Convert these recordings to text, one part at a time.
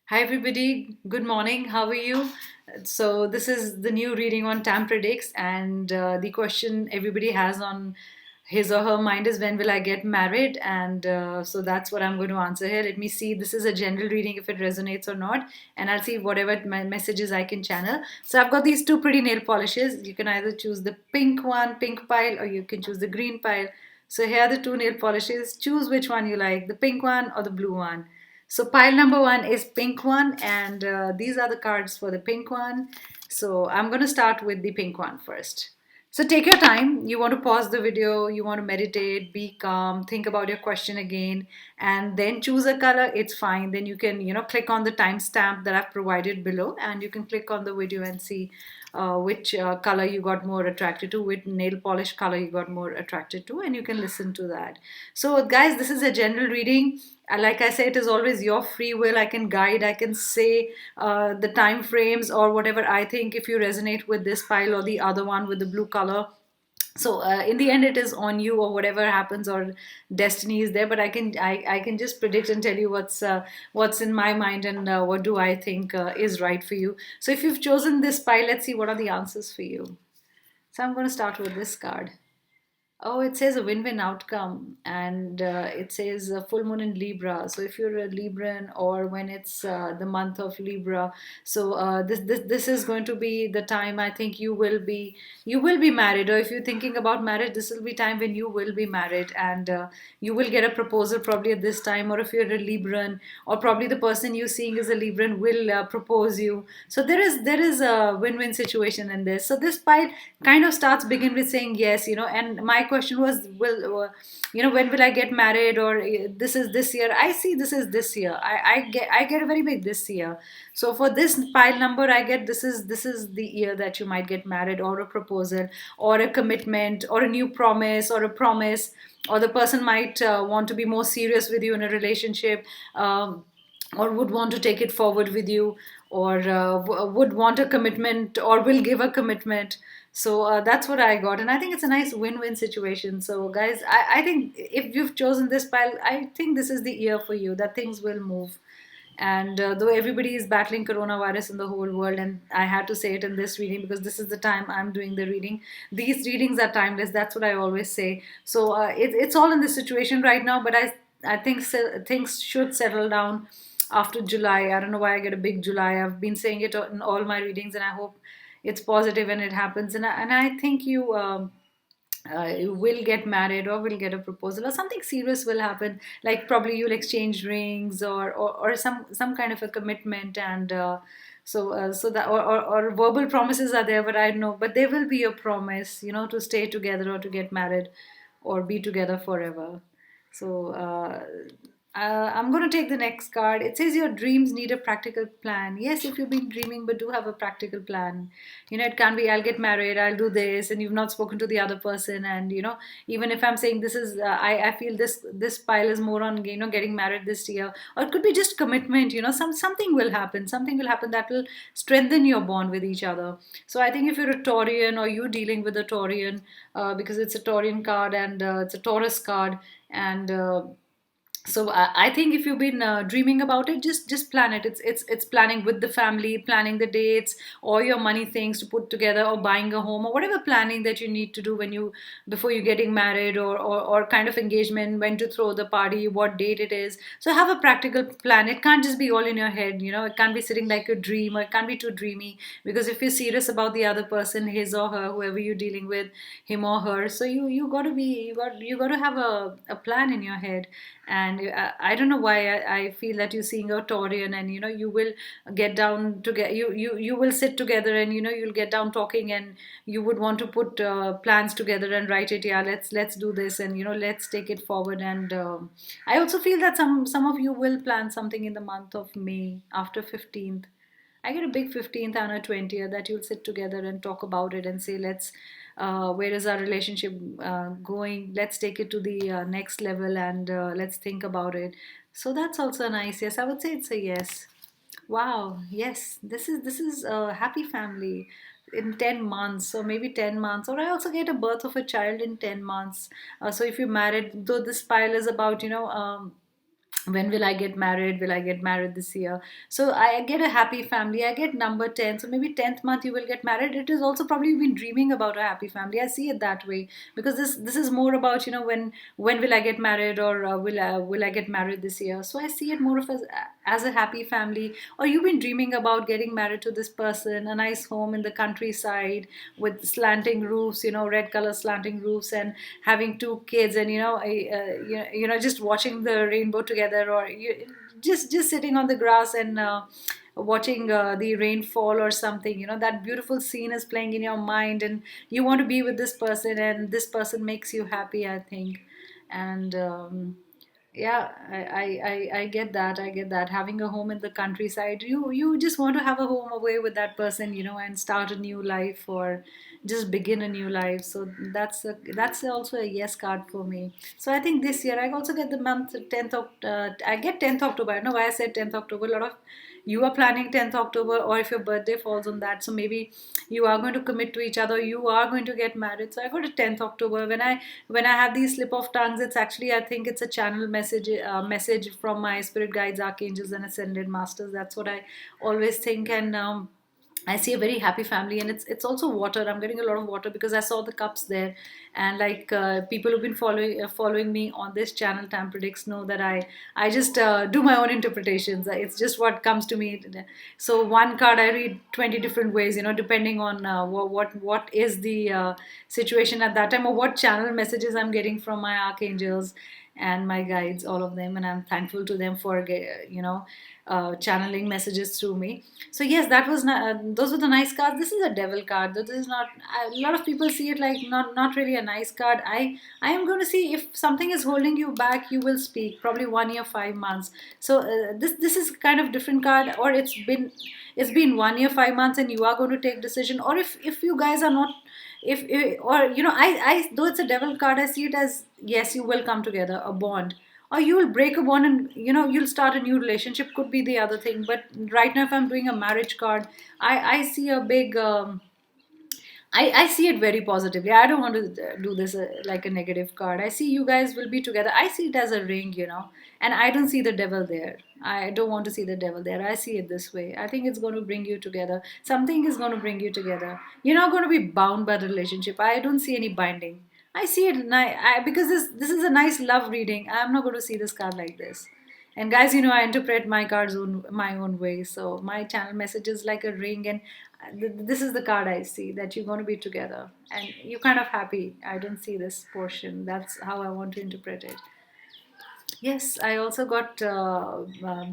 Hi, everybody. Good morning. How are you? So, this is the new reading on Tam Predicts, and the question everybody has on his or her mind is when will I get married? And so that's what I'm going to answer here. Let me see. This is a general reading if it resonates or not, and I'll see whatever my messages I can channel. So, I've got these two pretty nail polishes. You can either choose the pink one, pink pile, or you can choose the green pile. So, here are the two nail polishes. Choose which one you like, the pink one or the blue one. So pile number one is pink one, and these are the cards for the pink one. So I'm going to start with the pink one first. So take your time. You want to pause the video, you want to meditate, be calm, think about your question again, and then choose a color. It's fine. Then you can, click on the timestamp that I've provided below, and you can click on the video and see which color you got more attracted to, which nail polish color you got more attracted to, and you can listen to that. So, guys, this is a general reading. Like I say, it is always your free will. I can guide, I can say the time frames or whatever I think if you resonate with this pile or the other one with the blue color. So in the end, it is on you or whatever happens or destiny is there. But I can just predict and tell you what's in my mind and what do I think is right for you. So if you've chosen this pile, let's see what are the answers for you. So I'm going to start with this card. Oh, it says a win-win outcome, and it says a full moon in Libra. So if you're a Libran, or when it's the month of Libra, so this is going to be the time I think you will be married, or if you're thinking about marriage, this will be time when you will be married, and you will get a proposal probably at this time. Or if you're a Libran, or probably the person you're seeing is a Libran will propose you. So there is a win-win situation in this. So this pile kind of starts begin with saying yes, and my question was, will when will I get married, or this is this year. I see this is this year. I get a very big this year. So for this pile number, I get this is the year that you might get married, or a proposal, or a commitment, or a new promise, or a promise, or the person might want to be more serious with you in a relationship, or would want to take it forward with you, or would want a commitment, or will give a commitment. So that's what I got, and I think it's a nice win-win situation. So, guys, I think if you've chosen this pile, I think this is the year for you that things will move. And though everybody is battling coronavirus in the whole world, and I had to say it in this reading because this is the time I'm doing the reading. These readings are timeless. That's what I always say. So it's all in this situation right now, but I think things should settle down after July. I don't know why I get a big July. I've been saying it in all my readings, and I hope it's positive and it happens. And I think you will get married, or will get a proposal, or something serious will happen, like probably you'll exchange rings, or some kind of a commitment. And so that, or verbal promises are there, but I don't know, but there will be a promise, to stay together, or to get married, or be together forever. So I'm going to take the next card. It says your dreams need a practical plan. Yes, if you've been dreaming, but do have a practical plan. It can be I'll get married, I'll do this, and you've not spoken to the other person. And even if I'm saying this is, I feel this pile is more on getting married this year, or it could be just commitment. Something will happen. Something will happen that will strengthen your bond with each other. So I think if you're a Taurian, or you're dealing with a Taurian, because it's a Taurian card, and it's a Taurus card, and so I think if you've been dreaming about it, just plan it. It's planning with the family, planning the dates, or your money things to put together, or buying a home, or whatever planning that you need to do when you before you getting married, or kind of engagement, when to throw the party, what date it is. So have a practical plan. It can't just be all in your head. It can't be sitting like a dream, or it can't be too dreamy. Because if you're serious about the other person, his or her, whoever you're dealing with, him or her, so you got to be you got to have a plan in your head. And I don't know why I feel that you're seeing a Taurian, and you will get down to get you will sit together, and you'll get down talking, and you would want to put plans together and write it. Yeah, let's do this, and let's take it forward. And I also feel that some of you will plan something in the month of May after 15th. I get a big 15th and a 20th that you'll sit together and talk about it and say, let's, where is our relationship going? Let's take it to the next level, and let's think about it. So that's also a nice yes. I would say it's a yes. Wow, yes, this is a happy family in 10 months, so maybe 10 months. Or I also get a birth of a child in 10 months. So if you're married, though this pile is about, when will I get married? Will I get married this year? So I get a happy family. I get number 10. So maybe 10th month you will get married. It is also probably you've been dreaming about a happy family. I see it that way, because this is more about, when will I get married, or will I get married this year? So I see it more of as a happy family. Or you've been dreaming about getting married to this person, a nice home in the countryside with slanting roofs, red color slanting roofs, and having two kids, and just watching the rainbow together, or just sitting on the grass and watching the rainfall or something. That beautiful scene is playing in your mind, and you want to be with this person, and this person makes you happy, I think. And yeah, I get that. I get that. Having a home in the countryside, you just want to have a home away with that person, and start a new life, or just begin a new life. So that's also a yes card for me. So I think this year I also get the month 10th of I get 10th October. I don't know why I said 10th October. A lot of you are planning 10th October, or if your birthday falls on that, so maybe you are going to commit to each other, you are going to get married. So I got a 10th October. When I have these slip of tongues, it's actually, I think it's a channel message from my spirit guides, archangels, and ascended masters. That's what I always think. And I see a very happy family, and it's also water. I'm getting a lot of water because I saw the cups there, and like people who've been following me on this channel, Tam Predicts, know that I just do my own interpretations. It's just what comes to me. So one card I read 20 different ways, depending on what is the situation at that time, or what channel messages I'm getting from my archangels and my guides, all of them, and I'm thankful to them for channeling messages through me. So yes, those were the nice cards. This is a devil card. This is not. A lot of people see it like not really a nice card. I am going to see if something is holding you back. You will speak probably 1 year, 5 months. So this is kind of different card, or it's been 1 year, 5 months, and you are going to take decision. Or if you guys are not, if or I though it's a devil card, I see it as yes, you will come together, a bond, or you will break a bond, and you'll start a new relationship, could be the other thing. But right now, if I'm doing a marriage card, I see a big I see it very positively. I don't want to do this like a negative card. I see you guys will be together. I see it as a ring, and I don't see the devil there. I don't want to see the devil there. I see it this way. I think it's going to bring you together. Something is going to bring you together. You're not going to be bound by the relationship. I don't see any binding. I see it, because this is a nice love reading. I'm not going to see this card like this. And guys, I interpret my cards my own way. So my channel message is like a ring, and this is the card I see, that you're going to be together, and you're kind of happy. I don't see this portion. That's how I want to interpret it. Yes, I also got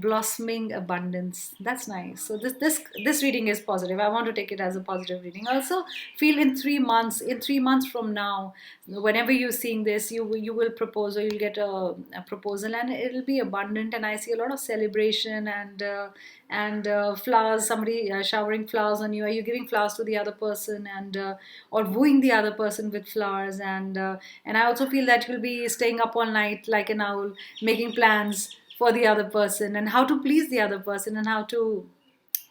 blossoming abundance. That's nice. So this reading is positive. I want to take it as a positive reading. Also, feel in 3 months from now, whenever you're seeing this, you will propose, or you'll get a proposal, and it'll be abundant. And I see a lot of celebration, and flowers. Somebody showering flowers on you. Are you giving flowers to the other person, and or wooing the other person with flowers? And I also feel that you'll be staying up all night like an owl, making plans for the other person, and how to please the other person, and how to,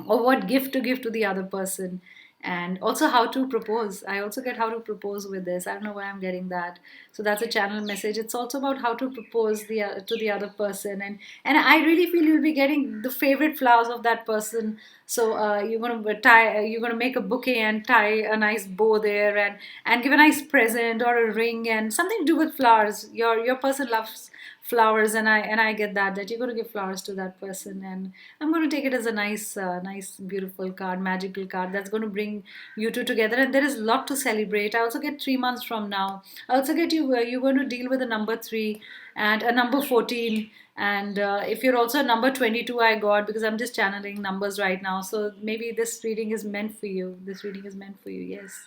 or what gift to give to the other person, and also how to propose. I also get how to propose with this. I don't know why I'm getting that. So that's a channel message. It's also about how to propose to the other person, and I really feel you'll be getting the favorite flowers of that person. So you're gonna make a bouquet and tie a nice bow there, and give a nice present or a ring, and something to do with flowers. Your person loves flowers, and I get that you're going to give flowers to that person. And I'm going to take it as a nice beautiful card, magical card, that's going to bring you two together. And there is a lot to celebrate. I also get 3 months from now. I also get you're going to deal with a number 3 and a number 14. And if you're also a number 22, I got, because I'm just channeling numbers right now. So maybe this reading is meant for you. This reading is meant for you. Yes.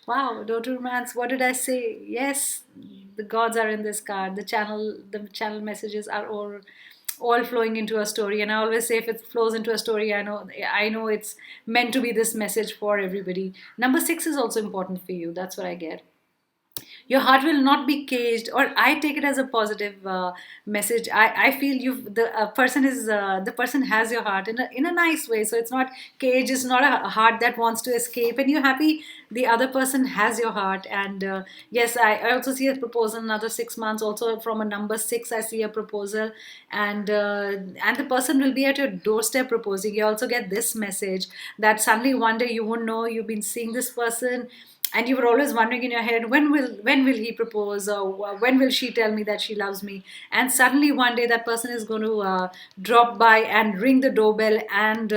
Wow, Daughter Romance, what did I say? Yes, the gods are in this card. The channel messages are all flowing into a story. And I always say, if it flows into a story, I know it's meant to be this message for everybody. Number 6 is also important for you. That's what I get. Your heart will not be caged, or I take it as a positive message. I feel you the person is the person has your heart in a nice way. So it's not cage, it's not a heart that wants to escape, and you're happy the other person has your heart. And yes, I also see a proposal in another 6 months. Also from a number 6, I see a proposal, and the person will be at your doorstep proposing. You also get this message that suddenly one day you won't know you've been seeing this person, and you were always wondering in your head, when will he propose, or when will she tell me that she loves me? And suddenly one day that person is going to drop by and ring the doorbell, and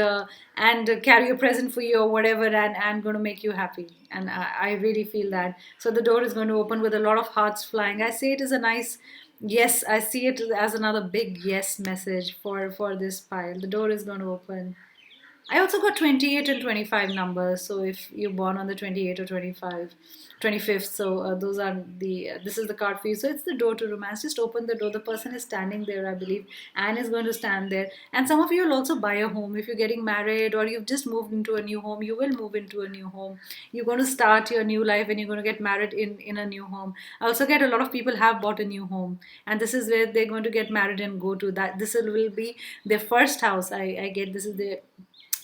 carry a present for you or whatever, and going to make you happy. And I really feel that. So the door is going to open with a lot of hearts flying. I say it is a nice yes. I see it as another big yes message for this pile. The door is going to open. I also got 28 and 25 numbers. So if you're born on the 28 or 25th, so those are this is the card for you. So it's the door to romance. Just open the door. The person is standing there, I believe. Anne is going to stand there. And some of you will also buy a home. If you're getting married or you've just moved into a new home, you will move into a new home. You're going to start your new life and you're going to get married in a new home. I also get a lot of people have bought a new home. And this is where they're going to get married and go to that. This will be their first house. I get this is the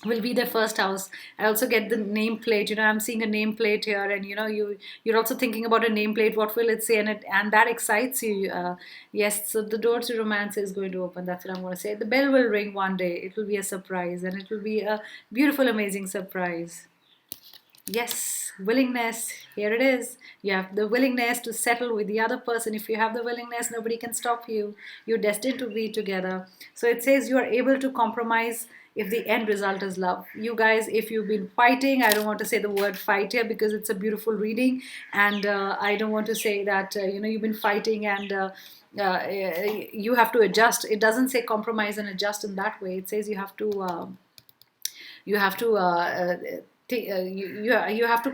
will be their first house. I also get the nameplate. I'm seeing a nameplate here, and you're also thinking about a nameplate. What will it say? And that excites you. Yes, so the door to romance is going to open. That's what I'm going to say. The bell will ring one day. It will be a surprise, and it will be a beautiful, amazing surprise. Yes, willingness. Here it is. You have the willingness to settle with the other person. If you have the willingness, nobody can stop you. You're destined to be together. So it says you are able to compromise if the end result is love. You guys, if you've been fighting, I don't want to say the word fight here because it's a beautiful reading, and I don't want to say that you've been fighting and you have to adjust. It doesn't say compromise and adjust in that way. It says you have to you have to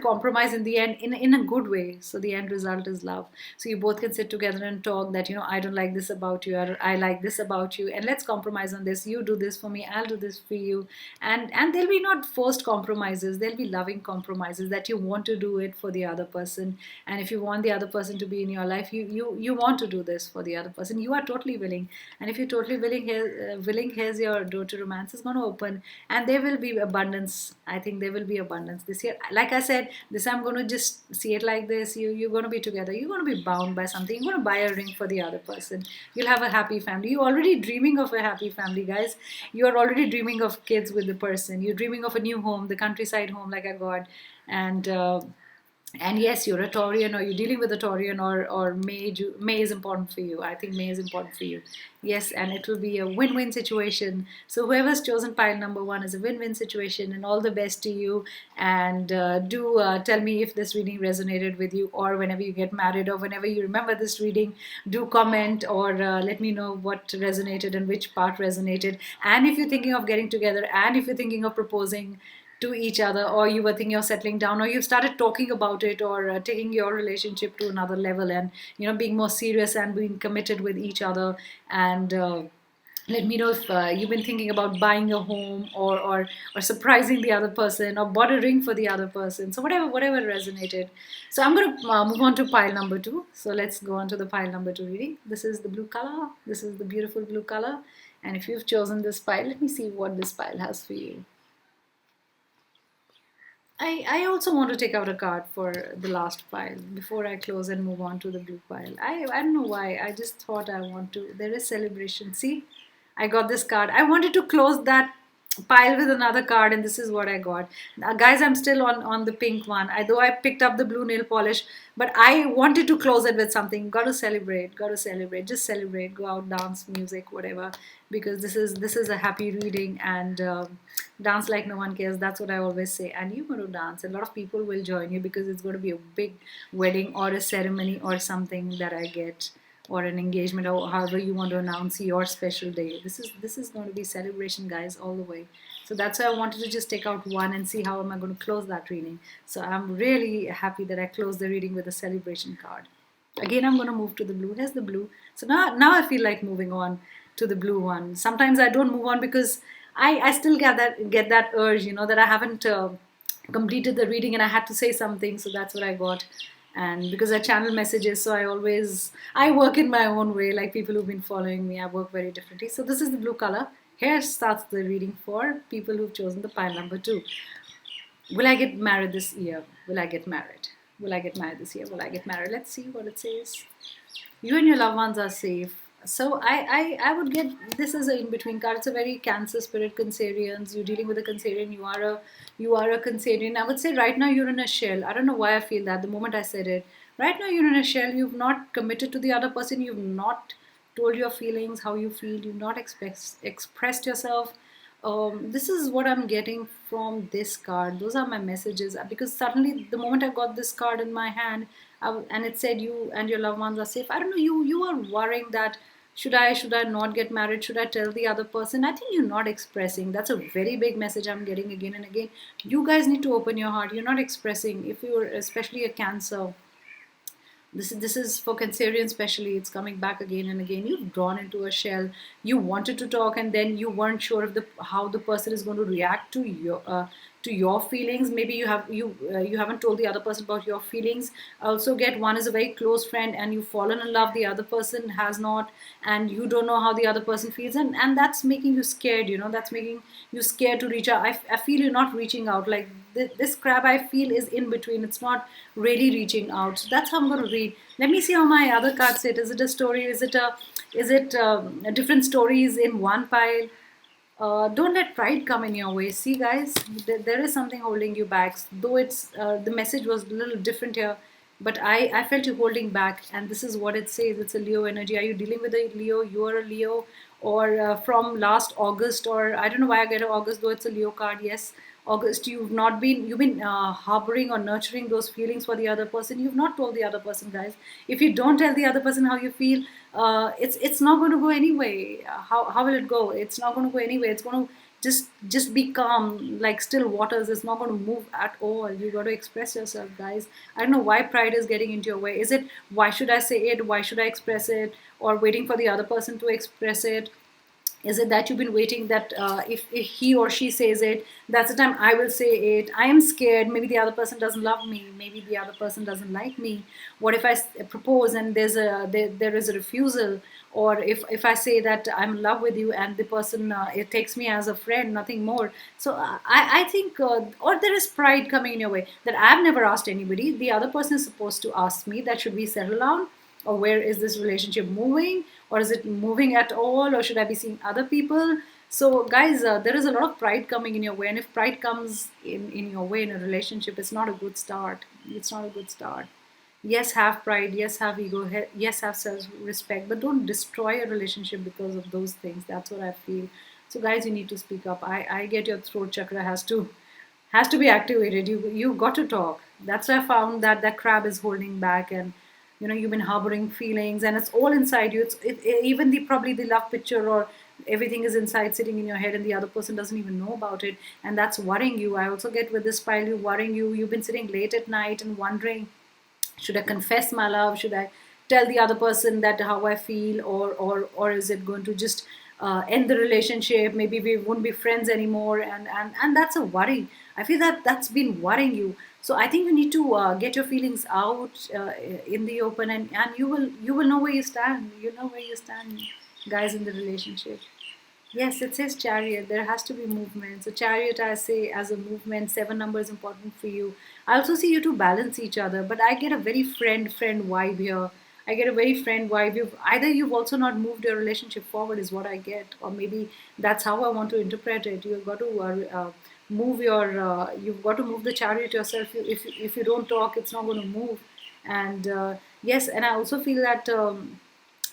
compromise in the end in a good way, so the end result is love. So you both can sit together and talk that I don't like this about you, or I like this about you, and let's compromise on this. You do this for me, I'll do this for you. And there'll be not forced compromises, there'll be loving compromises, that you want to do it for the other person. And if you want the other person to be in your life, you want to do this for the other person. You are totally willing. And if you're totally willing, here's your door to romance is going to open, and there will be abundance. I think there will be abundance this year. Like I said, this I'm going to just see it like this. You're going to be together. You're going to be bound by something. You're going to buy a ring for the other person. You'll have a happy family. You're already dreaming of a happy family, guys. You're already dreaming of kids with the person. You're dreaming of a new home, the countryside home like I got. And yes, you're a Taurian, or you're dealing with a Taurian, or May is important for you. I think May is important for you. Yes, and it will be a win-win situation. So whoever's chosen pile number 1 is a win-win situation, and all the best to you. And do tell me if this reading resonated with you, or whenever you get married, or whenever you remember this reading, do comment, or let me know what resonated and which part resonated. And if you're thinking of getting together, and if you're thinking of proposing to each other, or you were thinking of settling down, or you've started talking about it, or taking your relationship to another level, and being more serious and being committed with each other. And let me know if you've been thinking about buying a home, or surprising the other person, or bought a ring for the other person. So whatever resonated. So I'm going to move on to pile number 2. So let's go on to the pile number 2 reading. This is the blue color. This is the beautiful blue color. And if you've chosen this pile, let me see what this pile has for you. I also want to take out a card for the last pile before I close and move on to the blue pile. I don't know why. I just thought I want to. There is celebration. See, I got this card. I wanted to close that pile with another card, and this is what I got. Guys, I'm still on the pink one. Though I picked up the blue nail polish, but I wanted to close it with something. Got to celebrate. Just celebrate. Go out, dance, music, whatever. Because this is a happy reading, and dance like no one cares. That's what I always say. And you're going to dance. A lot of people will join you, because it's going to be a big wedding or a ceremony or something that I get, or an engagement, or however you want to announce your special day. This is going to be celebration, guys, all the way. So that's why I wanted to just take out one and see how am I going to close that reading. So I'm really happy that I closed the reading with a celebration card. Again, I'm going to move to the blue. Here's the blue. So now I feel like moving on to the blue one. Sometimes I don't move on because I still get that urge, that I haven't completed the reading and I had to say something. So that's what I got. And because I channel messages, so I work in my own way. Like people who've been following me, I work very differently. So this is the blue color. Here starts the reading for people who've chosen the pile number 2. Will I get married this year? Will I get married? Will I get married this year? Will I get married? Let's see what it says. You and your loved ones are safe. So I would get this as an in between card. It's a very Cancer spirit, Cancerians. You're dealing with a Cancerian. You are a Cancerian. I would say right now you're in a shell. I don't know why I feel that the moment I said it. Right now you're in a shell. You've not committed to the other person. You've not told your feelings, how you feel. You've not expressed yourself. This is what I'm getting from this card. Those are my messages, because suddenly the moment I got this card in my hand, and it said you and your loved ones are safe. I don't know. You are worrying that should I not get married? Should I tell the other person? I think you're not expressing. That's a very big message I'm getting again and again. You guys need to open your heart. You're not expressing. If you're especially a Cancer, this is for Cancerian especially. It's coming back again and again. You've drawn into a shell. You wanted to talk, and then you weren't sure of the how the person is going to react to your feelings. Maybe you haven't told the other person about your feelings. I also get one is a very close friend, and you've fallen in love. The other person has not, and you don't know how the other person feels, and that's making you scared. That's making you scared to reach out. I feel you're not reaching out. Like this crab, I feel, is in between. It's not really reaching out. So that's how I'm going to read. Let me see how my other cards sit. Is it a story? Is it different stories in one pile? Don't let pride come in your way. See, guys, there is something holding you back. Though the message was a little different here, but I felt you holding back, and this is what it says. It's a Leo energy. Are you dealing with a Leo? You are a Leo, or from last August, or I don't know why I get August, though it's a Leo card. Yes, August. You've been harboring or nurturing those feelings for the other person. You've not told the other person, guys. If you don't tell the other person how you feel, it's not going to go anyway. How will it go? It's not going to go anywhere. It's going to just be calm like still waters. It's not going to move at all. You got to express yourself, guys. I don't know why pride is getting into your way. Is it why should I say it, why should I express it, or waiting for the other person to express it? Is it that you've been waiting that if he or she says it, that's the time I will say it? I am scared. Maybe the other person doesn't love me. Maybe the other person doesn't like me. What if I propose and there is a refusal? Or if I say that I'm in love with you and the person it takes me as a friend, nothing more. So I think, or there is pride coming in your way that I've never asked anybody. The other person is supposed to ask me that should we settle down, or where is this relationship moving, or is it moving at all, or should I be seeing other people? So guys, there is a lot of pride coming in your way, and if pride comes in your way in a relationship, it's not a good start. It's not a good start. Yes, have pride. Yes, have ego. Yes, have self-respect, but don't destroy a relationship because of those things. That's what I feel. So guys, you need to speak up. I get your throat chakra has to be activated. You got to talk. That's why I found that that crab is holding back, and you've been harboring feelings, and it's all inside you. Even the probably the love picture or everything is inside, sitting in your head, and the other person doesn't even know about it, and that's worrying you. I also get with this pile, you worrying you. You've been sitting late at night and wondering, should I confess my love? Should I tell the other person that how I feel, or is it going to just end the relationship? Maybe we won't be friends anymore, and that's a worry. I feel that that's been worrying you. So I think you need to get your feelings out in the open, and you will know where you stand. You know where you stand, guys, in the relationship. Yes, it says chariot. There has to be movement. So chariot, I say, as a movement, 7 number is important for you. I also see you to balance each other, but I get a very friend vibe here. I get a very friend vibe. You've also not moved your relationship forward, is what I get, or maybe that's how I want to interpret it. You've got to move the chariot yourself. If you don't talk, it's not going to move. And yes, and I also feel that.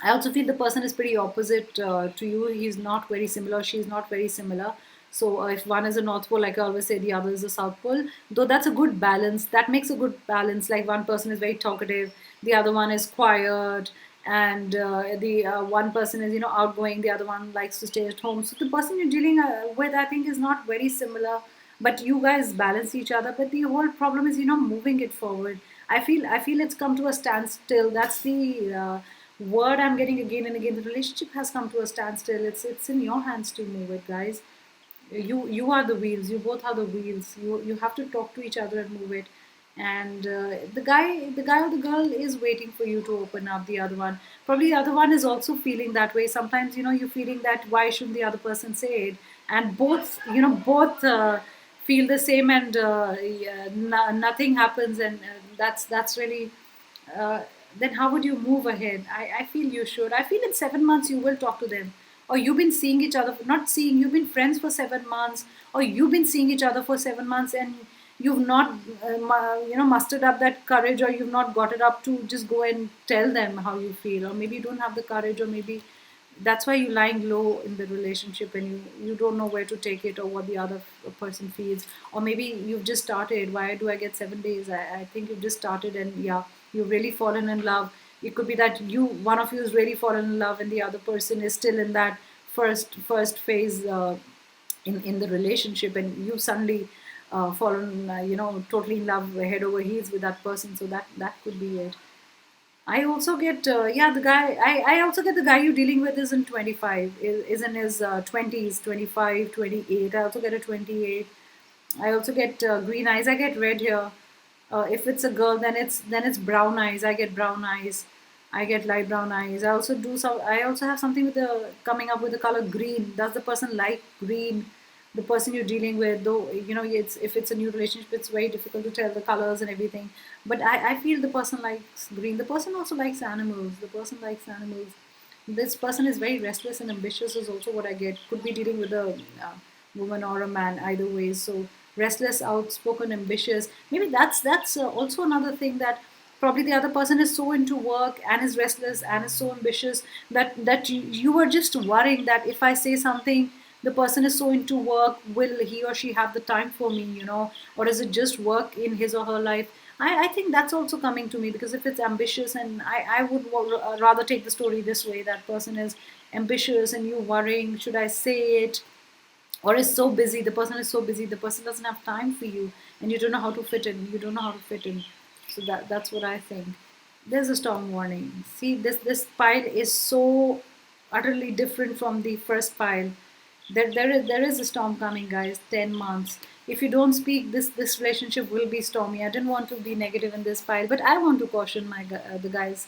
I also feel the person is pretty opposite to you. He's not very similar. She's not very similar. So if one is a North Pole, like I always say, the other is a South Pole. Though that's a good balance. That makes a good balance. Like one person is very talkative, the other one is quiet, and the one person is outgoing, the other one likes to stay at home. So the person you're dealing with, I think, is not very similar. But you guys balance each other. But the whole problem is moving it forward. I feel it's come to a standstill. That's the word I'm getting again and again. The relationship has come to a standstill. It's in your hands to move it, guys. You are the wheels. You both are the wheels. You have to talk to each other and move it. and the guy or the girl is waiting for you to open up. The other one, probably the other one is also feeling that way. Sometimes, you're feeling that why shouldn't the other person say it, and both feel the same, and yeah, nothing happens, and that's really uh, then how would you move ahead? I feel you should. I feel in 7 months you will talk to them. Or you've been seeing each other, not seeing, you've been friends for 7 months, or you've been seeing each other for 7 months, and you've not, mustered up that courage, or you've not got it up to just go and tell them how you feel, or maybe you don't have the courage, or maybe that's why you're lying low in the relationship, and you don't know where to take it, or what the other person feels. Or maybe you've just started. Why do I get 7 days? I think you've just started, and yeah, you've really fallen in love. It could be that one of you has really fallen in love, and the other person is still in that first phase, in the relationship, and you suddenly fallen, totally in love head over heels with that person. So that could be it. I also get, yeah, the guy, I also get the guy you're dealing with is in 25, is in his 20s, 25, 28. I also get a 28. I also get green eyes. I get red here. If it's a girl, then it's brown eyes. I get brown eyes. I get light brown eyes. I also do some. I also have something with the coming up with the color green. Does the person like green? The person you're dealing with, though, it's if it's a new relationship, it's very difficult to tell the colors and everything. But I feel the person likes green. The person also likes animals. The person likes animals. This person is very restless and ambitious is also what I get. Could be dealing with a woman or a man, either way. So restless, outspoken, ambitious. Maybe that's also another thing, that probably the other person is so into work and is restless and is so ambitious that you are just worrying that if I say something, the person is so into work, will he or she have the time for me, or is it just work in his or her life? I think that's also coming to me, because if it's ambitious, and I would rather take the story this way, that person is ambitious and you worrying, should I say it? Or is so busy, the person is so busy, the person doesn't have time for you, and you don't know how to fit in, so that's what I think. There's a storm warning. See, this pile is so utterly different from the first pile. There is a storm coming, guys. 10 months. If you don't speak, this relationship will be stormy. I didn't want to be negative in this pile, but I want to caution the guys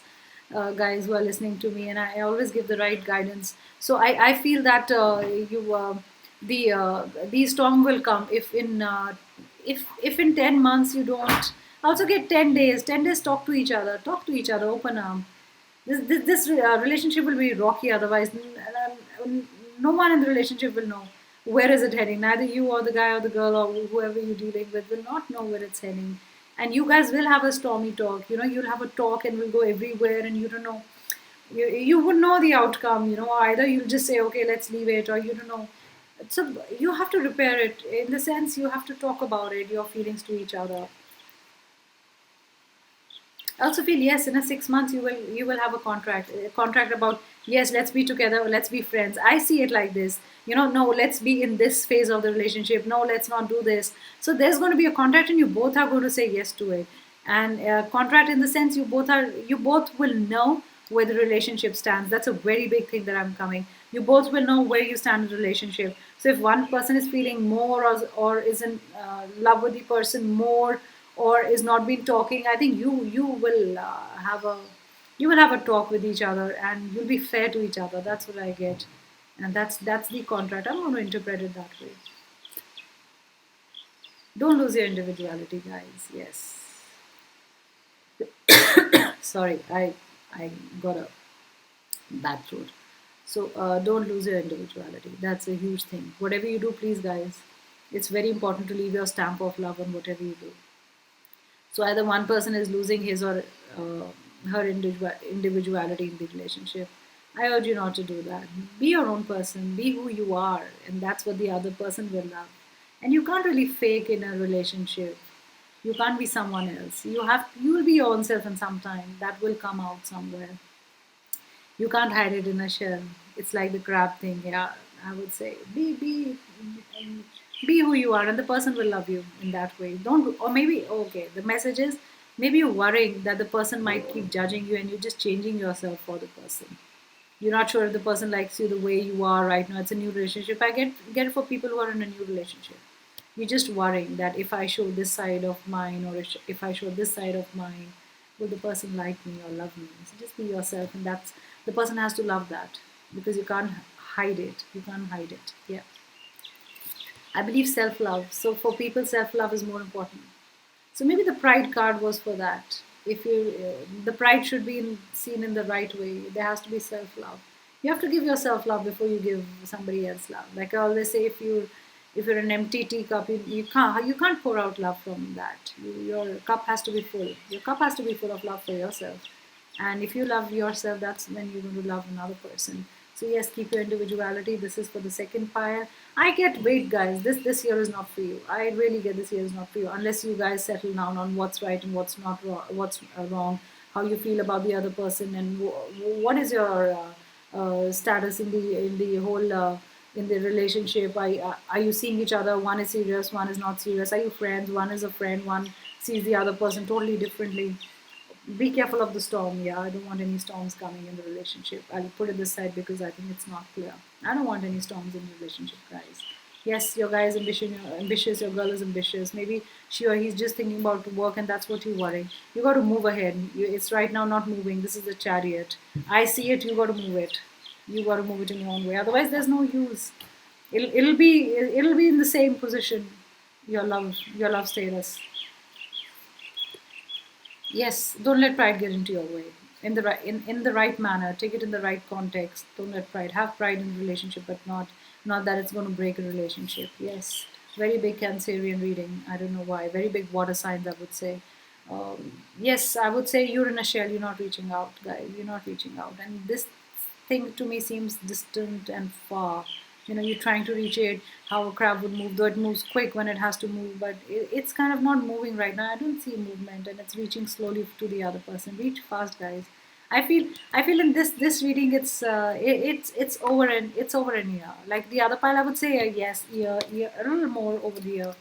who are listening to me, and I always give the right guidance. So I feel that you the storm will come if in 10 months you don't. Also get 10 days. 10 days. Talk to each other. Talk to each other. Open arm. This relationship will be rocky otherwise. No one in the relationship will know where is it heading. Neither you or the guy or the girl or whoever you're dealing with will not know where it's heading. And you guys will have a stormy talk. You'll have a talk and will go everywhere, and you don't know. You would know the outcome. Either you'll just say, okay, let's leave it, or you don't know. So you have to repair it. In the sense, you have to talk about it, your feelings to each other. I also feel, yes, in a 6 months you will have a contract about, yes, let's be together, let's be friends. I see it like this. No, let's be in this phase of the relationship. No, let's not do this. So there's going to be a contract, and you both are going to say yes to it. And contract in the sense, you both will know where the relationship stands. That's a very big thing that I'm coming. You both will know where you stand in the relationship. So if one person is feeling more, or is in love with the person more, or is not been talking, I think you will have a talk with each other, and you'll be fair to each other. That's what I get, and that's the contract. I'm going to interpret it that way. Don't lose your individuality, guys. Yes. Sorry, I got a bad throat. So don't lose your individuality. That's a huge thing. Whatever you do, please, guys, it's very important to leave your stamp of love on whatever you do. So either one person is losing his or her individuality in the relationship. I urge you not to do that. Be your own person. Be who you are, and that's what the other person will love. And you can't really fake in a relationship. You can't be someone else. You will be your own self, and sometime that will come out somewhere. You can't hide it in a shell. It's like the crab thing. Yeah, I would say be who you are, and the person will love you in that way. Don't, or maybe, okay, the message is, maybe you're worrying that the person might keep judging you, and you're just changing yourself for the person. You're not sure if the person likes you the way you are right now. It's a new relationship. I get it for people who are in a new relationship. You're just worrying that if I show this side of mine, or if I show this side of mine, will the person like me or love me? So just be yourself, and that's the person has to love that, because you can't hide it. You can't hide it. Yeah. I believe self love. So for people, self love is more important. So maybe the pride card was for that. If you, the pride should be seen in the right way. There has to be self love. You have to give yourself love before you give somebody else love. Like I always say, if you're an empty teacup, you can't pour out love from that. Your cup has to be full. Your cup has to be full of love for yourself. And if you love yourself, that's when you're going to love another person. So yes, keep your individuality. This is for the second pile. I get, wait guys, this year is not for you. I really get, this year is not for you unless you guys settle down on what's right and what's not wrong, what's wrong, how you feel about the other person, and what is your status in the whole in the relationship. Are you seeing each other? One is serious, one is not serious. Are you friends? One is a friend, one sees the other person totally differently. Be careful of the storm. Yeah, I don't want any storms coming in the relationship. I'll put it this side because I think it's not clear. I don't want any storms in the relationship, guys. Yes, your guy is ambitious, your girl is ambitious. Maybe she or he's just thinking about work, and that's what you worry. You got to move ahead. It's right now not moving. This is the chariot. I see it, you got to move it. You got to move it in your own way. Otherwise, there's no use. It'll be in the same position. Your love status. Yes, don't let pride get into your way. In the right manner, take it in the right context. Don't let pride, have pride in the relationship, but not that it's going to break a relationship. Yes, very big Cancerian reading. I don't know why. Very big water signs, I would say. Yes, I would say you're in a shell. You're not reaching out, guys. You're not reaching out, and this thing to me seems distant and far. You're trying to reach it, how a crab would move, though it moves quick when it has to move, but it's kind of not moving right now. I don't see movement, and it's reaching slowly to the other person. Reach fast, guys. I feel in this reading, it's over an year. Like the other pile, I would say yes, year, a little more over the year.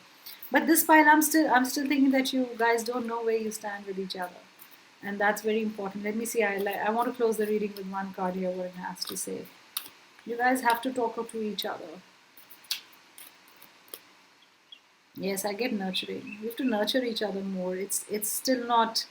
But this pile, I'm still thinking that you guys don't know where you stand with each other, and that's very important. Let me see. I want to close the reading with one card here. What it has to say. You guys have to talk to each other. Yes, I get nurturing. You have to nurture each other more. It's still not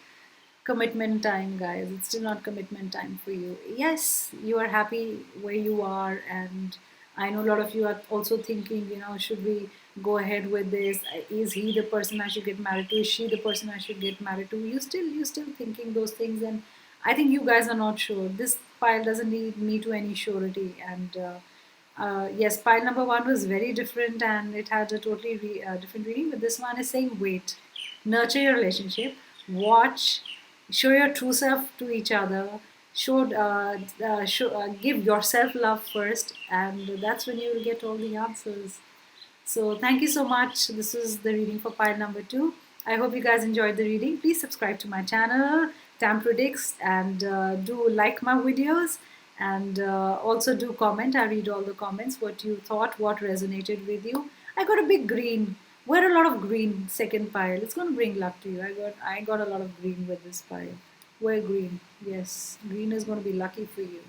commitment time, guys. It's still not commitment time for you. Yes, you are happy where you are, and I know a lot of you are also thinking, should we go ahead with this? Is he the person I should get married to? Is she the person I should get married to? You still thinking those things, and I think you guys are not sure. This pile doesn't need me to any surety, and yes, pile number one was very different, and it had a totally different reading. But this one is saying, wait, nurture your relationship, watch, show your true self to each other, give yourself love first, and that's when you will get all the answers. So thank you so much. This is the reading for pile number two. I hope you guys enjoyed the reading. Please subscribe to my channel, Tam Predicts, and do like my videos. And also do comment. I read all the comments. What you thought, what resonated with you. I got a big green. Wear a lot of green, second pile. It's going to bring luck to you. I got a lot of green with this pile. Wear green. Yes, green is going to be lucky for you.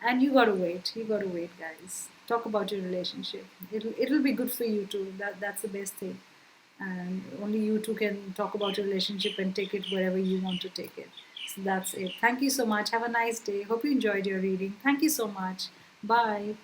And you gotta wait. You gotta wait, guys. Talk about your relationship. It'll be good for you too. That's the best thing. And only you two can talk about your relationship and take it wherever you want to take it. So that's it. Thank you so much. Have a nice day. Hope you enjoyed your reading. Thank you so much. Bye.